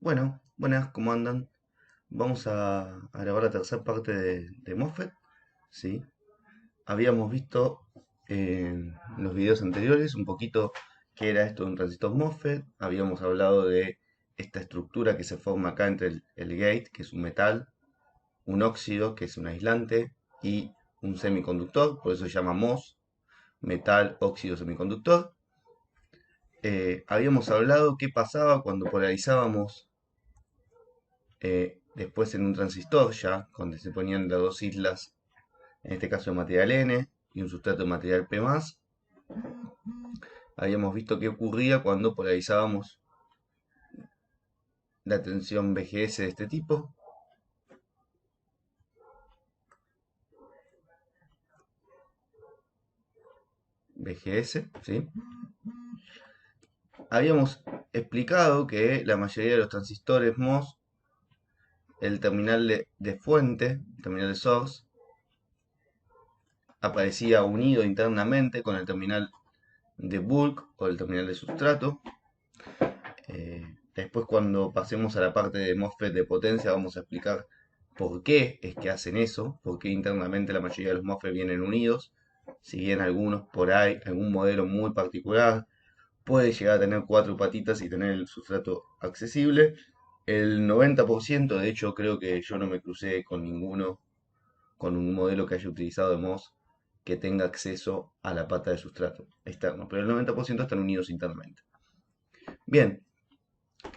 Bueno, buenas, ¿cómo andan? Vamos a grabar la tercera parte de MOSFET, ¿sí? Habíamos visto en los videos anteriores un poquito qué era esto de un transistor MOSFET. Habíamos hablado de esta estructura que se forma acá entre el gate, que es un metal, un óxido, que es un aislante, y un semiconductor, por eso se llama MOS, metal, óxido, semiconductor. Habíamos hablado qué pasaba cuando polarizábamos después en un transistor ya, donde se ponían las dos islas, en este caso de material N y un sustrato de material P+, habíamos visto qué ocurría cuando polarizábamos la tensión VGS de este tipo. VGS, ¿sí? Habíamos explicado que la mayoría de los transistores MOS, el terminal de fuente, el terminal de source, aparecía unido internamente con el terminal de bulk o el terminal de sustrato. Después cuando pasemos a la parte de MOSFET de potencia vamos a explicar por qué es que hacen eso, por qué internamente la mayoría de los MOSFET vienen unidos, si bien algunos por ahí, algún modelo muy particular, puede llegar a tener cuatro patitas y tener el sustrato accesible. El 90%, de hecho creo que yo no me crucé con ninguno, con un modelo que haya utilizado de MOS que tenga acceso a la pata de sustrato externo, pero el 90% están unidos internamente. Bien,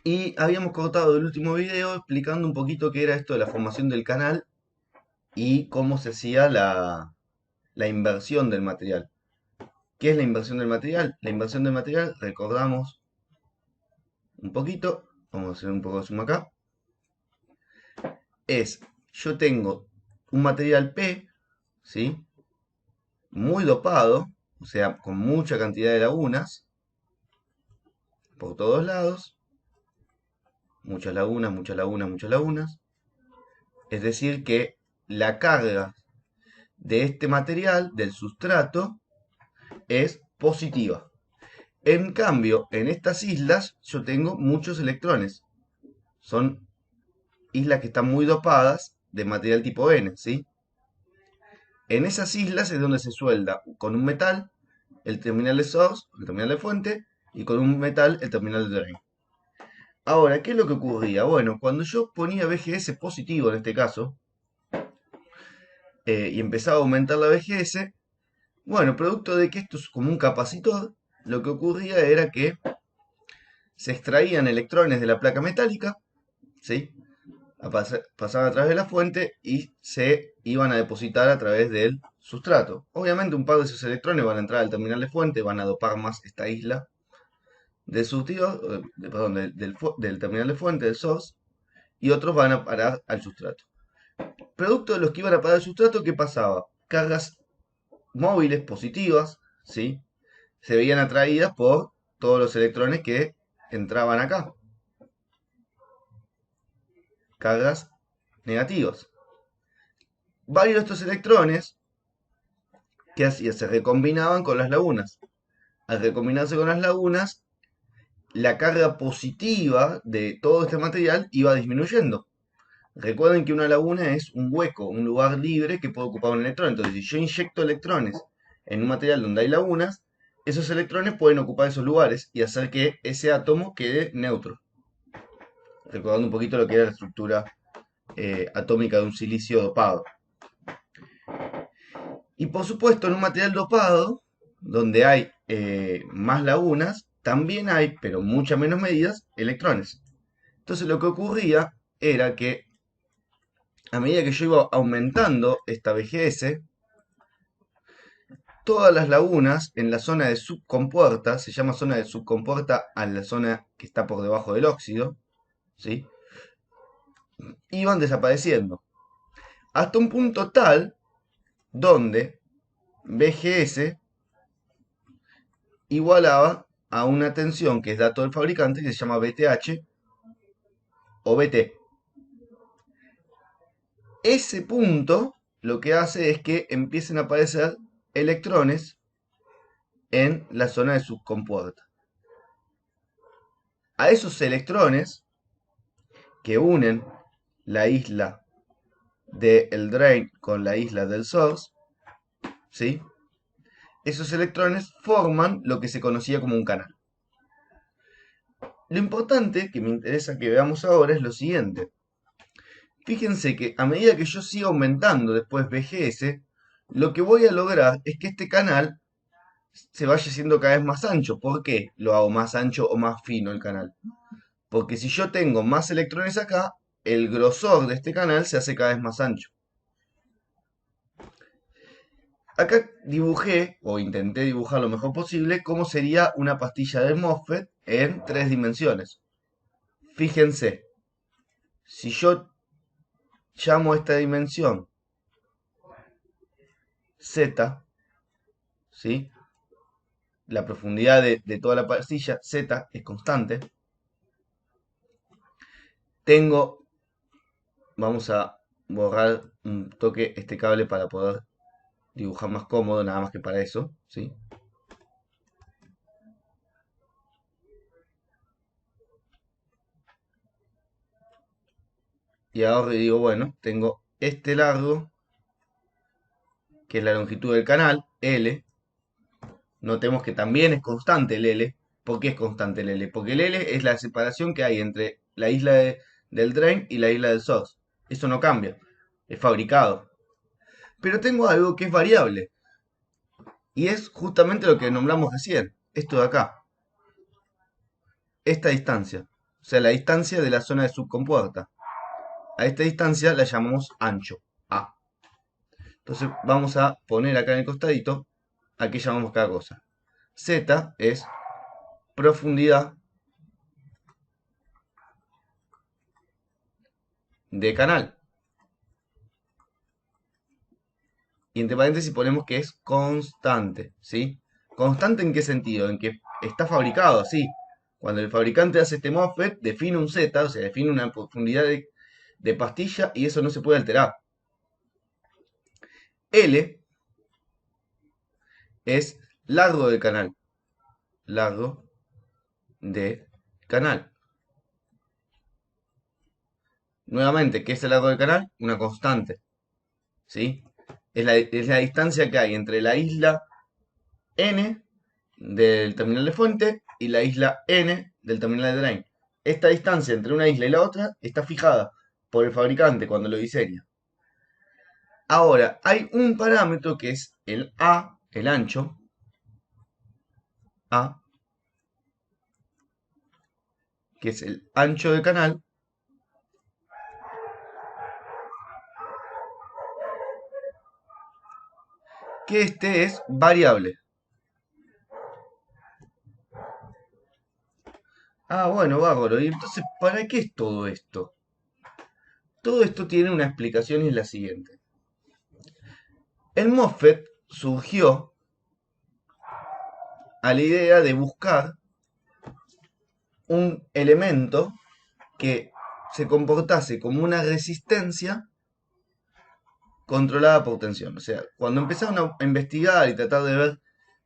y habíamos cortado el último video explicando un poquito qué era esto de la formación del canal y cómo se hacía la inversión del material. ¿Qué es la inversión del material? La inversión del material, recordamos un poquito, vamos a hacer un poco de zoom acá, es, yo tengo un material P, ¿sí? Muy dopado, o sea, con mucha cantidad de lagunas, por todos lados, muchas lagunas, muchas lagunas, muchas lagunas. Es decir, que la carga de este material, del sustrato, es positiva. En cambio, en estas islas yo tengo muchos electrones. Son islas que están muy dopadas de material tipo N, ¿sí? En esas islas es donde se suelda con un metal el terminal de source, el terminal de fuente, y con un metal el terminal de drain. Ahora, ¿qué es lo que ocurría? Bueno, cuando yo ponía VGS positivo en este caso, y empezaba a aumentar la VGS, bueno, producto de que esto es como un capacitor, lo que ocurría era que se extraían electrones de la placa metálica, ¿sí? Pasaban a través de la fuente y se iban a depositar a través del sustrato. Obviamente un par de esos electrones van a entrar al terminal de fuente, van a dopar más esta isla del surtidor, perdón, del terminal de fuente, del source, y otros van a parar al sustrato. Producto de los que iban a parar al sustrato, ¿qué pasaba? Cargas móviles positivas, ¿sí? Se veían atraídas por todos los electrones que entraban acá. Cargas negativas. Varios de estos electrones, ¿qué hacían? Se recombinaban con las lagunas. Al recombinarse con las lagunas, la carga positiva de todo este material iba disminuyendo. Recuerden que una laguna es un hueco, un lugar libre que puede ocupar un electrón. Entonces, si yo inyecto electrones en un material donde hay lagunas, esos electrones pueden ocupar esos lugares y hacer que ese átomo quede neutro. Recordando un poquito lo que era la estructura atómica de un silicio dopado. Y por supuesto, en un material dopado, donde hay más lagunas, también hay, pero muchas menos medidas, electrones. Entonces lo que ocurría era que a medida que yo iba aumentando esta VGS, todas las lagunas en la zona de subcompuerta, se llama zona de subcompuerta a la zona que está por debajo del óxido, ¿sí? Iban desapareciendo. Hasta un punto tal donde VGS igualaba a una tensión que es dato del fabricante que se llama VTH o VT. Ese punto lo que hace es que empiecen a aparecer electrones en la zona de subcompuerta. A esos electrones que unen la isla del drain con la isla del source, ¿sí? Esos electrones forman lo que se conocía como un canal. Lo importante que me interesa que veamos ahora es lo siguiente. Fíjense que a medida que yo siga aumentando después VGS, lo que voy a lograr es que este canal se vaya haciendo cada vez más ancho. ¿Por qué lo hago más ancho o más fino el canal? Porque si yo tengo más electrones acá, el grosor de este canal se hace cada vez más ancho. Acá dibujé, o intenté dibujar lo mejor posible, cómo sería una pastilla de MOSFET en 3 dimensiones. Fíjense, si yo llamo a esta dimensión Z, ¿sí? La profundidad de toda la pastilla, Z, es constante. Tengo, vamos a borrar un toque este cable para poder dibujar más cómodo, nada más que para eso, ¿sí? Y ahora digo, bueno, tengo este largo, que es la longitud del canal, L. Notemos que también es constante el L. ¿Por qué es constante el L? Porque el L es la separación que hay entre la isla del drain y la isla del source. Eso no cambia, es fabricado. Pero tengo algo que es variable. Y es justamente lo que nombramos recién, esto de acá, esta distancia, o sea, la distancia de la zona de subcompuerta. A esta distancia la llamamos ancho, A. Entonces vamos a poner acá en el costadito a qué llamamos cada cosa. Z es profundidad de canal. Y entre paréntesis ponemos que es constante, ¿sí? ¿Constante en qué sentido? En que está fabricado así. Cuando el fabricante hace este MOSFET, define un Z, o sea, define una profundidad de pastilla y eso no se puede alterar. L es largo de canal. Largo de canal. Nuevamente, ¿qué es el largo del canal? Una constante, ¿sí? Es la distancia que hay entre la isla N del terminal de fuente y la isla N del terminal de drain. Esta distancia entre una isla y la otra está fijada por el fabricante cuando lo diseña. Ahora, hay un parámetro que es el A, el ancho, A, que es el ancho de canal, que este es variable. Ah, bueno, bárbaro. ¿Y entonces para qué es todo esto? Todo esto tiene una explicación y es la siguiente. El MOSFET surgió a la idea de buscar un elemento que se comportase como una resistencia controlada por tensión. O sea, cuando empezaron a investigar y tratar de ver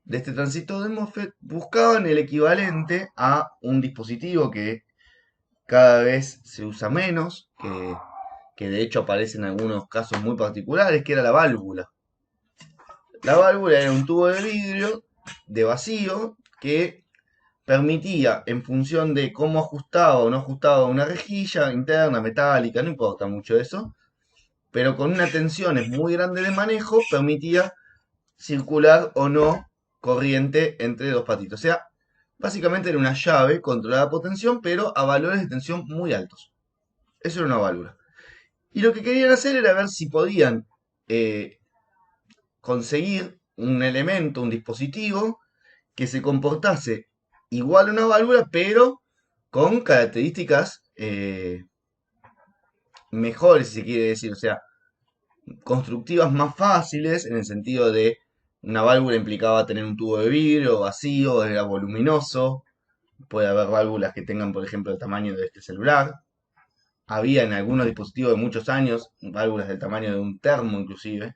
de este transistor de MOSFET, buscaban el equivalente a un dispositivo que cada vez se usa menos, que de hecho aparece en algunos casos muy particulares, que era la válvula. La válvula era un tubo de vidrio de vacío que permitía, en función de cómo ajustaba o no ajustaba una rejilla interna, metálica, no importa mucho eso, pero con una tensión muy grande de manejo, permitía circular o no corriente entre dos patitos. O sea, básicamente era una llave controlada por tensión, pero a valores de tensión muy altos. Eso era una válvula. Y lo que querían hacer era ver si podían eh, conseguir un elemento, un dispositivo, que se comportase igual a una válvula, pero con características mejores, si se quiere decir. O sea, constructivas más fáciles, en el sentido de una válvula implicaba tener un tubo de vidrio vacío, era voluminoso. Puede haber válvulas que tengan, por ejemplo, el tamaño de este celular. Había en algunos dispositivos de muchos años válvulas del tamaño de un termo inclusive.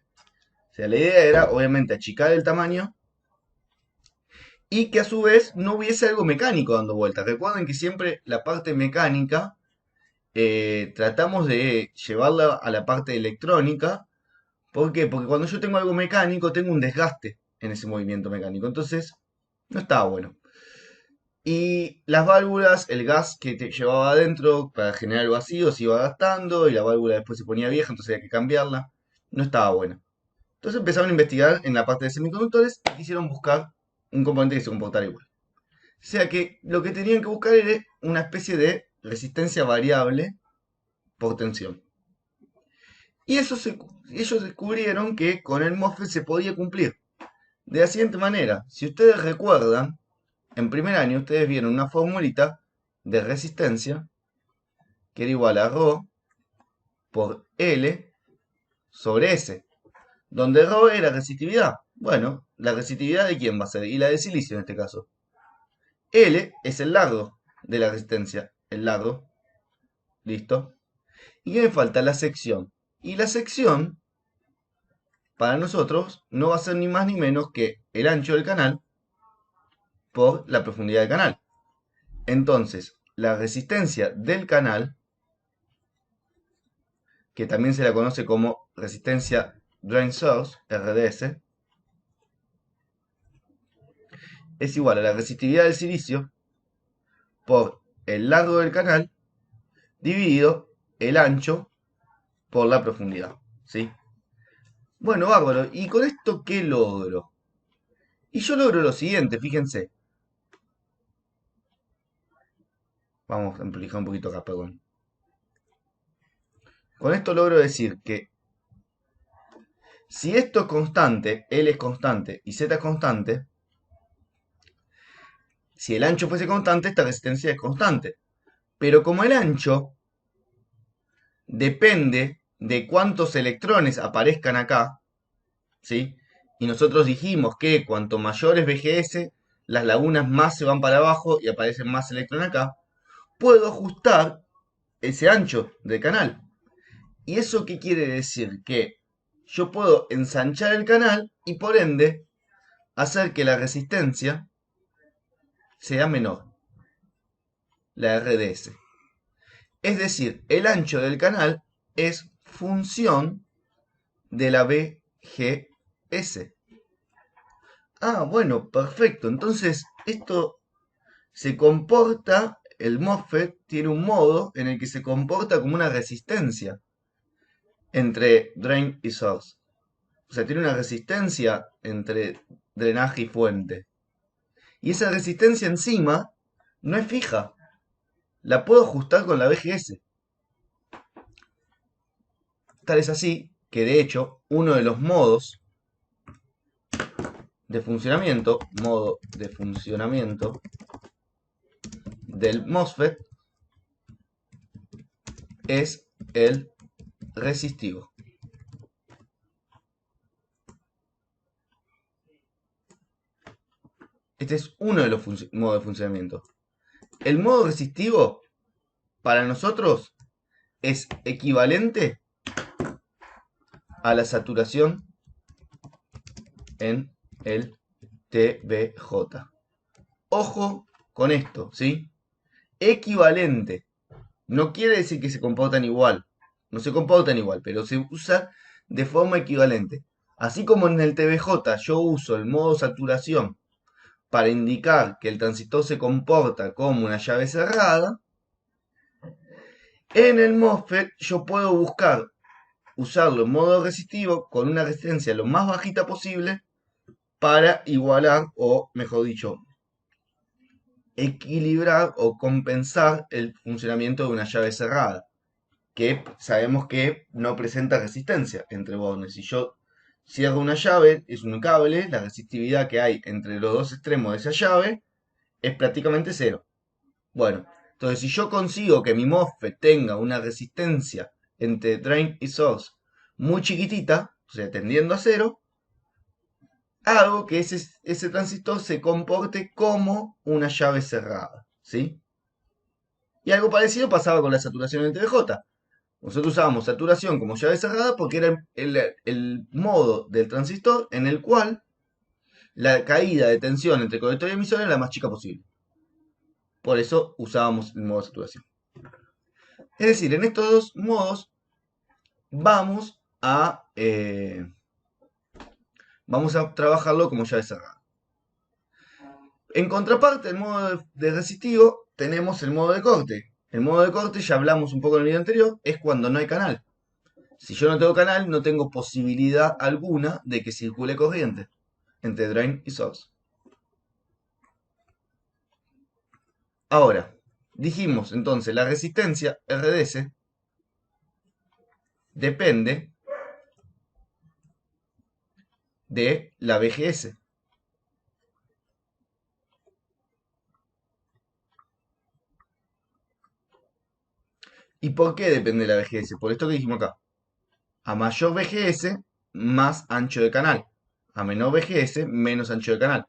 O sea, la idea era obviamente achicar el tamaño y que a su vez no hubiese algo mecánico dando vueltas. Recuerden que siempre la parte mecánica tratamos de llevarla a la parte electrónica. ¿Por qué? Porque cuando yo tengo algo mecánico, tengo un desgaste en ese movimiento mecánico. Entonces, no estaba bueno. Y las válvulas, el gas que te llevaba adentro para generar el vacío se iba gastando y la válvula después se ponía vieja, entonces había que cambiarla. No estaba buena. Entonces empezaron a investigar en la parte de semiconductores y quisieron buscar un componente que se comportara igual. O sea que lo que tenían que buscar era una especie de resistencia variable por tensión. Y ellos descubrieron que con el MOSFET se podía cumplir. De la siguiente manera, si ustedes recuerdan, en primer año ustedes vieron una formulita de resistencia que era igual a ρ por L sobre S, donde ρ era resistividad. Bueno, ¿la resistividad de quién va a ser? Y la de silicio en este caso. L es el largo de la resistencia, el largo, ¿listo? ¿Y qué me falta? La sección. Y la sección, para nosotros, no va a ser ni más ni menos que el ancho del canal por la profundidad del canal. Entonces, la resistencia del canal, que también se la conoce como resistencia Drain Source, RDS, es igual a la resistividad del silicio por el largo del canal dividido el ancho por la profundidad, ¿sí? Bueno, bárbaro. ¿Y con esto qué logro? Y yo logro lo siguiente, fíjense. Vamos a amplificar un poquito acá, perdón. Con esto logro decir que si esto es constante, L es constante y Z es constante, si el ancho fuese constante, esta resistencia es constante. Pero como el ancho depende de cuántos electrones aparezcan acá, ¿sí? Y nosotros dijimos que cuanto mayor es BGS, las lagunas más se van para abajo y aparecen más electrones acá, puedo ajustar ese ancho de canal. ¿Y eso qué quiere decir? Que yo puedo ensanchar el canal y por ende hacer que la resistencia sea menor, la RDS. Es decir, el ancho del canal es función de la BGS. Ah, bueno, perfecto. Entonces, esto se comporta, el MOSFET tiene un modo en el que se comporta como una resistencia entre drain y source. O sea, tiene una resistencia entre drenaje y fuente. Y esa resistencia encima no es fija. La puedo ajustar con la BGS. Tal es así que de hecho uno de los modos de funcionamiento, del MOSFET es el resistivo. Este es uno de los modos de funcionamiento. El modo resistivo para nosotros es equivalente a la saturación en el TBJ. Ojo con esto, ¿sí? Equivalente. No quiere decir que se comportan igual. No se comportan igual, pero se usa de forma equivalente. Así como en el TBJ yo uso el modo saturación para indicar que el transistor se comporta como una llave cerrada, en el MOSFET yo puedo usarlo en modo resistivo con una resistencia lo más bajita posible para igualar, o mejor dicho, equilibrar o compensar el funcionamiento de una llave cerrada, que sabemos que no presenta resistencia entre bornes. Si yo cierro una llave, es un cable, la resistividad que hay entre los dos extremos de esa llave es prácticamente cero. Bueno, entonces si yo consigo que mi MOSFET tenga una resistencia entre drain y source muy chiquitita, o sea, tendiendo a cero, hago que ese transistor se comporte como una llave cerrada, ¿sí? Y algo parecido pasaba con la saturación en TBJ. Nosotros usábamos saturación como llave cerrada porque era el modo del transistor en el cual la caída de tensión entre colector y emisor era la más chica posible. Por eso usábamos el modo de saturación. Es decir, en estos dos modos vamos vamos a trabajarlo como llave cerrada. En contraparte, el modo de resistivo, tenemos el modo de corte. El modo de corte, ya hablamos un poco en el video anterior, es cuando no hay canal. Si yo no tengo canal, no tengo posibilidad alguna de que circule corriente entre drain y source. Ahora, dijimos entonces, la resistencia RDS depende de la VGS. ¿Y por qué depende de la VGS? Por esto que dijimos acá. A mayor VGS, más ancho de canal. A menor VGS, menos ancho de canal.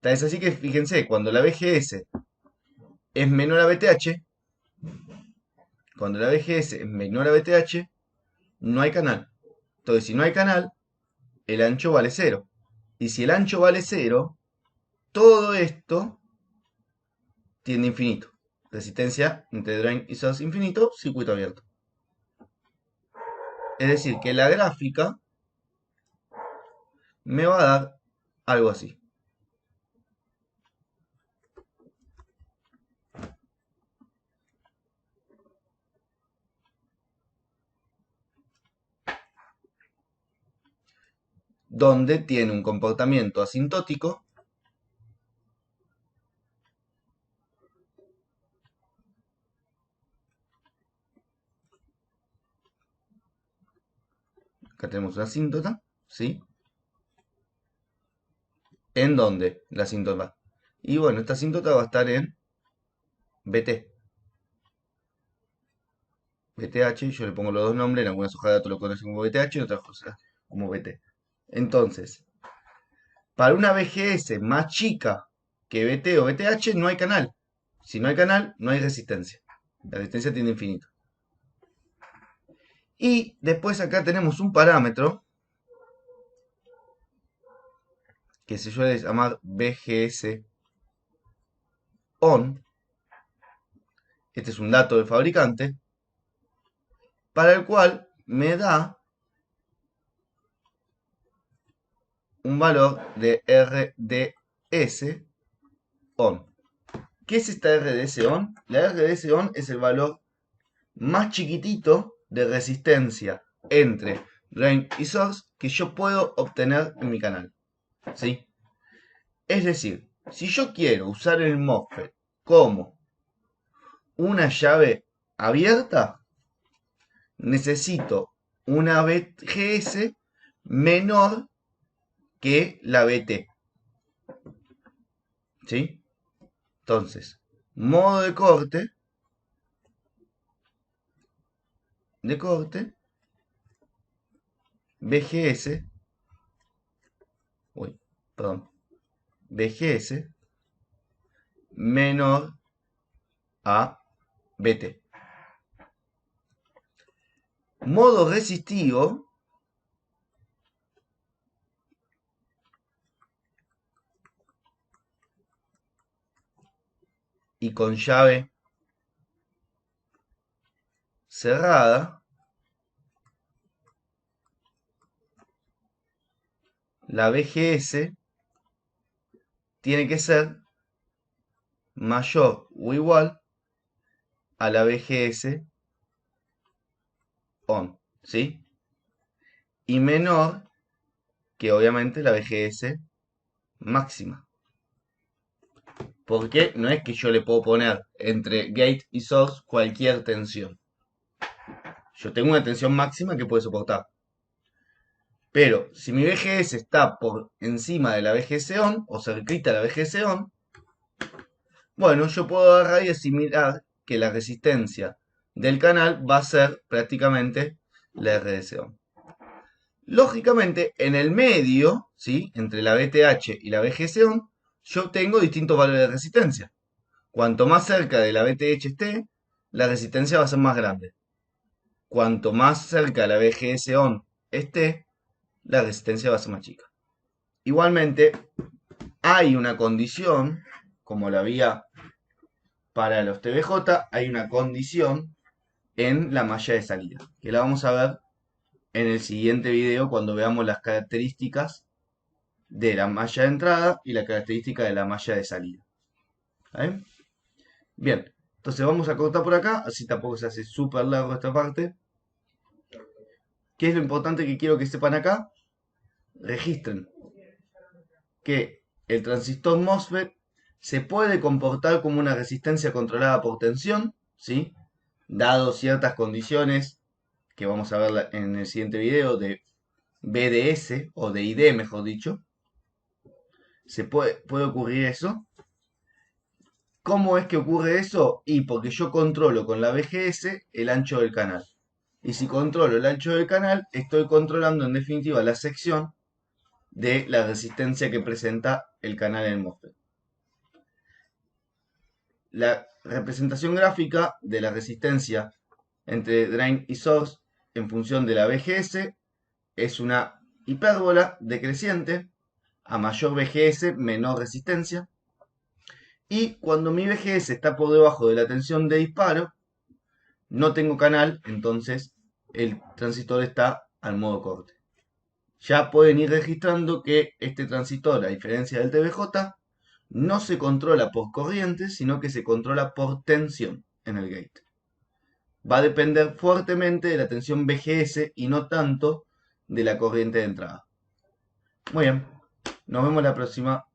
Tal es así que fíjense, cuando la VGS es menor a VTH, cuando la VGS es menor a VTH, no hay canal. Entonces, si no hay canal, el ancho vale 0. Y si el ancho vale 0, todo esto tiende a infinito. Resistencia entre drain y source infinito, circuito abierto. Es decir, que la gráfica me va a dar algo así. Donde tiene un comportamiento asintótico acá tenemos una asíntota, ¿sí? ¿En dónde? La asíntota. Y bueno, esta asíntota va a estar en BT. BTH, yo le pongo los dos nombres, en algunas hojas de datos lo conocen como BTH, en otras cosas como BT. Entonces, para una VGS más chica que BT o BTH, no hay canal. Si no hay canal, no hay resistencia. La resistencia tiene infinito. Y después acá tenemos un parámetro que se suele llamar VGS on. Este es un dato del fabricante, para el cual me da un valor de RDS on. ¿Qué es esta RDS on? La RDS on es el valor más chiquitito de resistencia entre drain y source que yo puedo obtener en mi canal. ¿Sí? Es decir, si yo quiero usar el MOSFET como una llave abierta, necesito una VGS menor que la BT. ¿Sí? Entonces, modo de corte, VGS, uy, perdón, VGS menor a BT. Modo resistivo, y con llave cerrada, la VGS tiene que ser mayor o igual a la VGS on, ¿sí? Y menor que obviamente la VGS máxima. Porque no es que yo le puedo poner entre gate y source cualquier tensión. Yo tengo una tensión máxima que puede soportar. Pero si mi VGS está por encima de la VGS on, o cerquita de la VGS on, bueno, yo puedo agarrar y asimilar que la resistencia del canal va a ser prácticamente la RDS on. Lógicamente, en el medio, ¿sí? Entre la VTH y la VGS on, yo tengo distintos valores de resistencia. Cuanto más cerca de la VTH esté, la resistencia va a ser más grande. Cuanto más cerca de la VGS on esté, la resistencia va a ser más chica. Igualmente, hay una condición, como la había para los TBJ hay una condición en la malla de salida, que la vamos a ver en el siguiente video cuando veamos las características de la malla de entrada y la característica de la malla de salida. ¿Vale? Bien, entonces vamos a cortar por acá, así tampoco se hace súper largo esta parte. ¿Qué es lo importante que quiero que sepan acá? Registren que el transistor MOSFET se puede comportar como una resistencia controlada por tensión, ¿sí? Dado ciertas condiciones que vamos a ver en el siguiente video de BDS o de ID, mejor dicho. Puede ocurrir eso. ¿Cómo es que ocurre eso? Y porque yo controlo con la BGS el ancho del canal. Y si controlo el ancho del canal, estoy controlando en definitiva la sección de la resistencia que presenta el canal en el MOSFET. La representación gráfica de la resistencia entre drain y source en función de la BGS es una hipérbola decreciente. A mayor BGS, menor resistencia. Y cuando mi BGS está por debajo de la tensión de disparo, no tengo canal, entonces el transistor está al modo corte. Ya pueden ir registrando que este transistor, a diferencia del TBJ, no se controla por corriente, sino que se controla por tensión en el gate. Va a depender fuertemente de la tensión BGS y no tanto de la corriente de entrada. Muy bien, nos vemos la próxima.